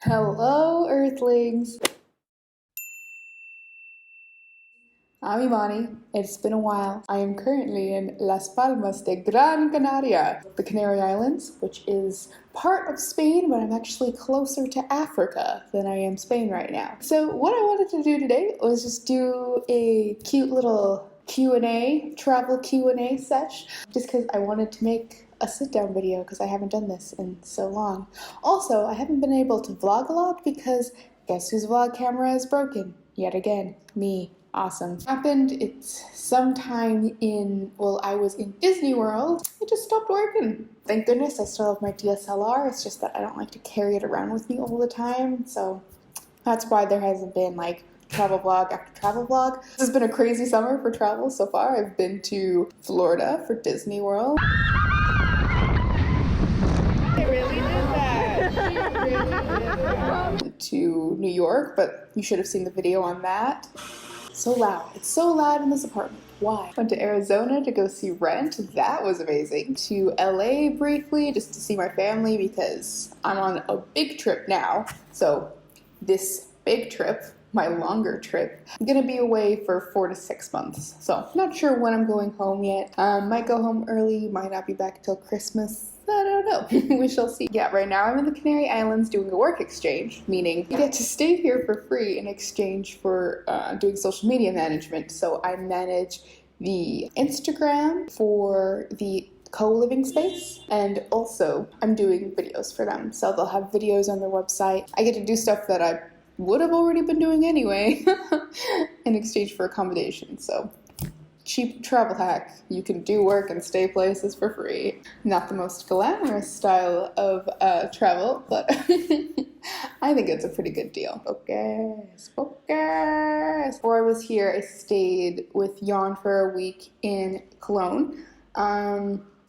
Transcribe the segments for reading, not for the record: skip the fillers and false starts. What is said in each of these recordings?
Hello, Earthlings! I'm Imani. It's been a while. I am currently in Las Palmas de Gran Canaria, the Canary Islands, which is part of Spain, but I'm actually closer to Africa than I am Spain right now. So what I wanted to do today was just do a cute little Q&A, travel Q&A sesh, just because I wanted to make a sit-down video because I haven't done this in so long. Also, I haven't been able to vlog a lot because guess whose vlog camera is broken? Yet again, me. Awesome. Happened, it's sometime I was in Disney World. It just stopped working. Thank goodness I still have my DSLR. It's just that I don't like to carry it around with me all the time. So that's why there hasn't been like travel vlog after travel vlog. This has been a crazy summer for travel so far. I've been to Florida for Disney World. They really did that. She really did that. To New York, but you should have seen the video on that. So loud. It's so loud in this apartment. Why? Went to Arizona to go see Rent. That was amazing. To LA briefly just to see my family because I'm on a big trip now. So this big trip, my longer trip, I'm gonna be away for 4 to 6 months. So not sure when I'm going home yet. Might go home early, might not be back till Christmas. I don't know. We shall see. Yeah, right now I'm in the Canary Islands doing a work exchange, meaning you get to stay here for free in exchange for doing social media management. So I manage the Instagram for the co-living space, and also I'm doing videos for them. So they'll have videos on their website. I get to do stuff that I would have already been doing anyway in exchange for accommodation. So cheap travel hack. You can do work and stay places for free. Not the most glamorous style of travel, but I think it's a pretty good deal. Focus. Before I was here, I stayed with Jan for a week in Cologne.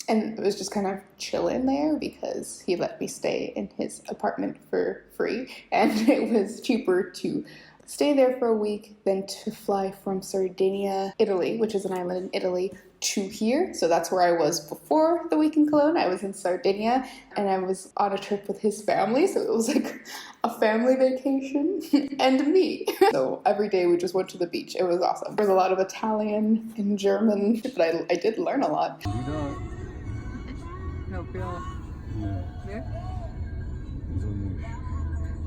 And it was just kind of chilling there because he let me stay in his apartment for free. And it was cheaper to stay there for a week than to fly from Sardinia, Italy, which is an island in Italy, to here. So that's where I was before the week in Cologne. I was in Sardinia and I was on a trip with his family. So it was like a family vacation and me. So every day we just went to the beach. It was awesome. There was a lot of Italian and German, but I did learn a lot.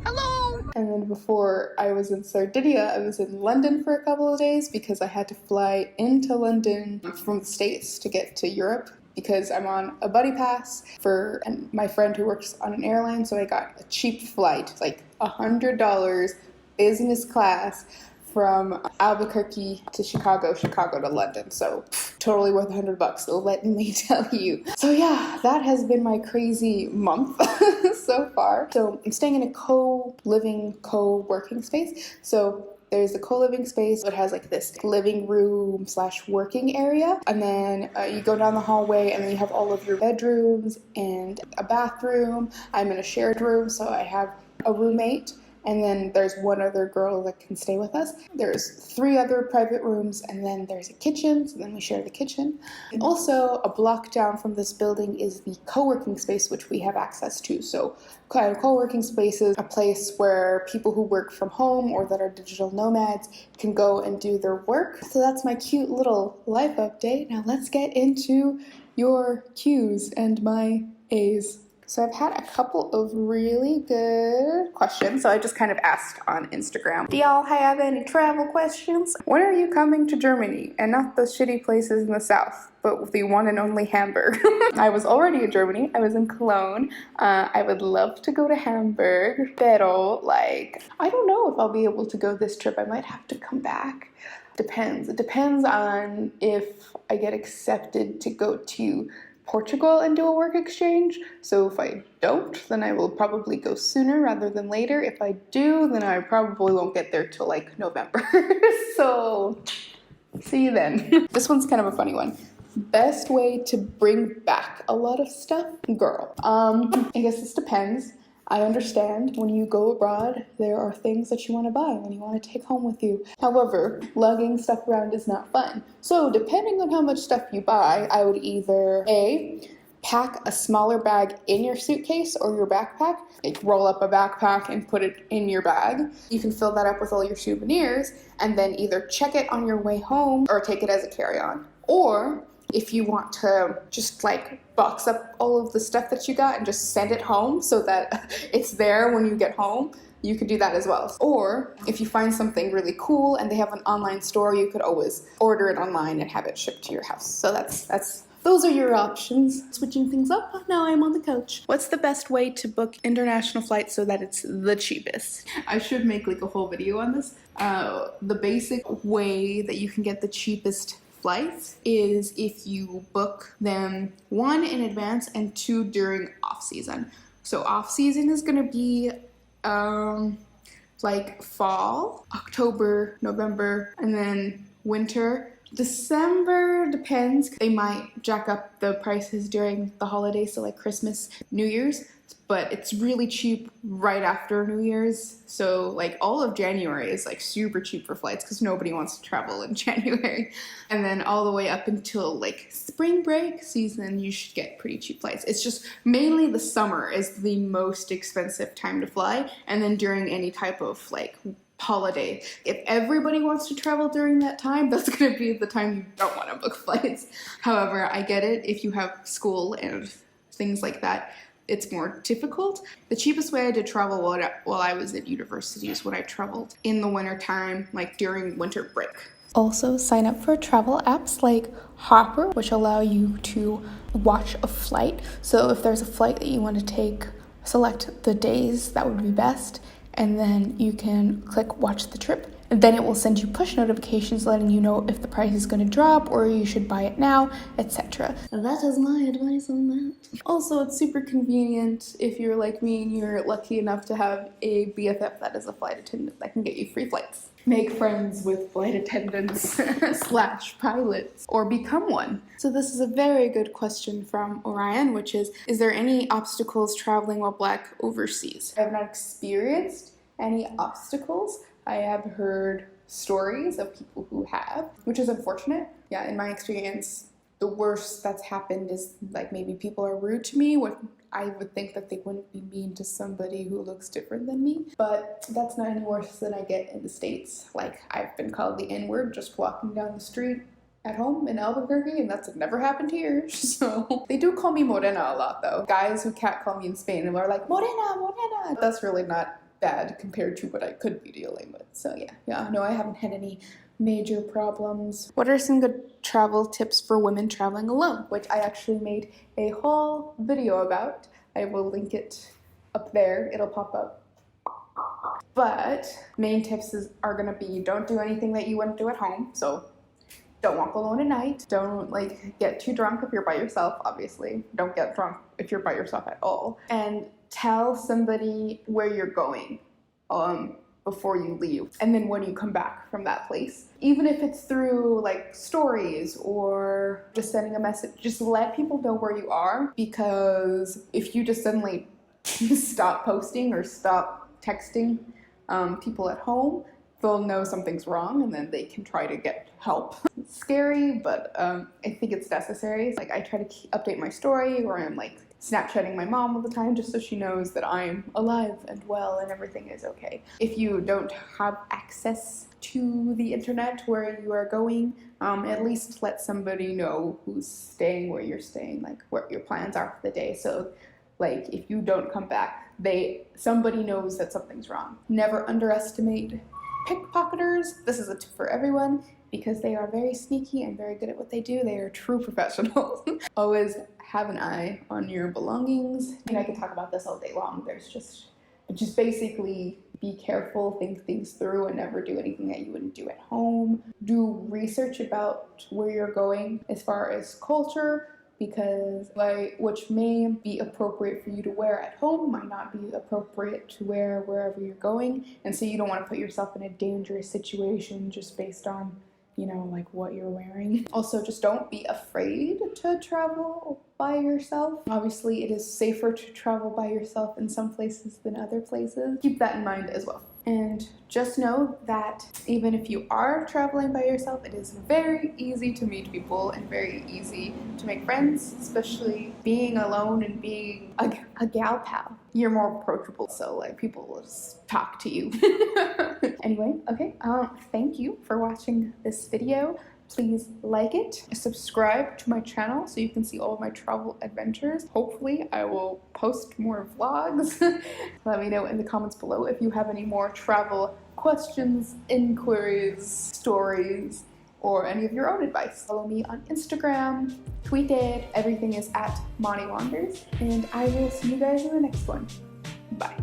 Hello! And then before I was in Sardinia, I was in London for a couple of days because I had to fly into London from the States to get to Europe because I'm on a buddy pass for my friend who works on an airline, so I got a cheap flight, like $100 business class from Albuquerque to Chicago to London. So totally worth $100, let me tell you. So yeah, that has been my crazy month so far. So I'm staying in a co-living, co-working space. So there's the co-living space that has like this living room / working area. And then you go down the hallway and then you have all of your bedrooms and a bathroom. I'm in a shared room, so I have a roommate. And then there's one other girl that can stay with us. There's 3 other private rooms, and then there's a kitchen, so then we share the kitchen. And also, a block down from this building is the co-working space, which we have access to. So co-working space is a place where people who work from home or that are digital nomads can go and do their work. So that's my cute little life update. Now let's get into your Q's and my A's. So I've had a couple of really good questions. So I just kind of asked on Instagram, do y'all have any travel questions? When are you coming to Germany? And not the shitty places in the south, but the one and only Hamburg. I was already in Germany. I was in Cologne. I would love to go to Hamburg. Pero, I don't know if I'll be able to go this trip. I might have to come back. Depends. It depends on if I get accepted to go to Portugal and do a work exchange. So if I don't, then I will probably go sooner rather than later. If I do, then I probably won't get there till like November. So see you then. This one's kind of a funny one. Best way to bring back a lot of stuff? Girl. I guess this depends. I understand when you go abroad, there are things that you want to buy and you want to take home with you. However, lugging stuff around is not fun. So depending on how much stuff you buy, I would either A, pack a smaller bag in your suitcase or your backpack. Like roll up a backpack and put it in your bag. You can fill that up with all your souvenirs and then either check it on your way home or take it as a carry-on. Or if you want to just like box up all of the stuff that you got and just send it home so that it's there when you get home, you could do that as well. Or if you find something really cool and they have an online store, you could always order it online and have it shipped to your house. So those are your options. Switching things up, now I'm on the couch. What's the best way to book international flights so that it's the cheapest? I should make like a whole video on this. The basic way that you can get the cheapest flights is if you book them 1 in advance and 2 during off season. So off season is gonna be like fall, October, November, and then winter. December depends. They might jack up the prices during the holidays, so like Christmas, New Year's, but it's really cheap right after New Year's. So like all of January is like super cheap for flights because nobody wants to travel in January. And then all the way up until like spring break season, you should get pretty cheap flights. It's just mainly the summer is the most expensive time to fly, and then during any type of like holiday. If everybody wants to travel during that time, that's going to be the time you don't want to book flights. However, I get it. If you have school and things like that, it's more difficult. The cheapest way I did travel while I was at university is when I traveled in the winter time, like during winter break. Also, sign up for travel apps like Hopper, which allow you to watch a flight. So if there's a flight that you want to take, select the days that would be best, and then you can click watch the trip. And then it will send you push notifications letting you know if the price is going to drop or you should buy it now, etc. That is my advice on that. Also, it's super convenient if you're like me and you're lucky enough to have a BFF that is a flight attendant that can get you free flights. Make friends with flight attendants slash pilots or become one. So this is a very good question from Orion, which is there any obstacles traveling while Black overseas? I have not experienced any obstacles. I have heard stories of people who have, which is unfortunate. Yeah, in my experience, the worst that's happened is like maybe people are rude to me. I would think that they wouldn't be mean to somebody who looks different than me, but that's not any worse than I get in the States. Like, I've been called the N-word just walking down the street at home in Albuquerque, and that's never happened here. So they do call me Morena a lot, though. Guys who can't call me in Spain and are like, Morena, Morena. That's really not bad compared to what I could be dealing with. So yeah, no, I haven't had any major problems. What are some good travel tips for women traveling alone? Which I actually made a whole video about. I will link it up there. It'll pop up. But main tips are gonna be don't do anything that you wouldn't do at home. So don't walk alone at night. Don't like get too drunk if you're by yourself, obviously. Don't get drunk if you're by yourself at all. And tell somebody where you're going before you leave, and then when you come back from that place. Even if it's through like stories or just sending a message, just let people know where you are, because if you just suddenly stop posting or stop texting people at home, they'll know something's wrong and then they can try to get help. It's scary, but I think it's necessary. Like, I try to update my story, or I'm like Snapchatting my mom all the time just so she knows that I'm alive and well and everything is okay. If you don't have access to the internet where you are going, at least let somebody know who's staying where you're staying, like what your plans are for the day. So like if you don't come back, somebody knows that something's wrong. Never underestimate pickpocketers. This is a tip for everyone, because they are very sneaky and very good at what they do. They are true professionals. Always have an eye on your belongings. I mean, I could talk about this all day long. Just basically be careful, think things through, and never do anything that you wouldn't do at home. Do research about where you're going as far as culture, because which may be appropriate for you to wear at home might not be appropriate to wear wherever you're going. And so you don't want to put yourself in a dangerous situation just based on, like what you're wearing. Also, just don't be afraid to travel by yourself. Obviously, it is safer to travel by yourself in some places than other places. Keep that in mind as well. And just know that even if you are traveling by yourself, it is very easy to meet people and very easy to make friends, especially being alone and being a gal pal. You're more approachable, so like people will just talk to you. Anyway, okay, thank you for watching this video. Please like it, subscribe to my channel so you can see all of my travel adventures. Hopefully I will post more vlogs. Let me know in the comments below if you have any more travel questions, inquiries, stories, or any of your own advice. Follow me on Instagram, tweeted, everything is at Monty Wanders, and I will see you guys in the next one. Bye.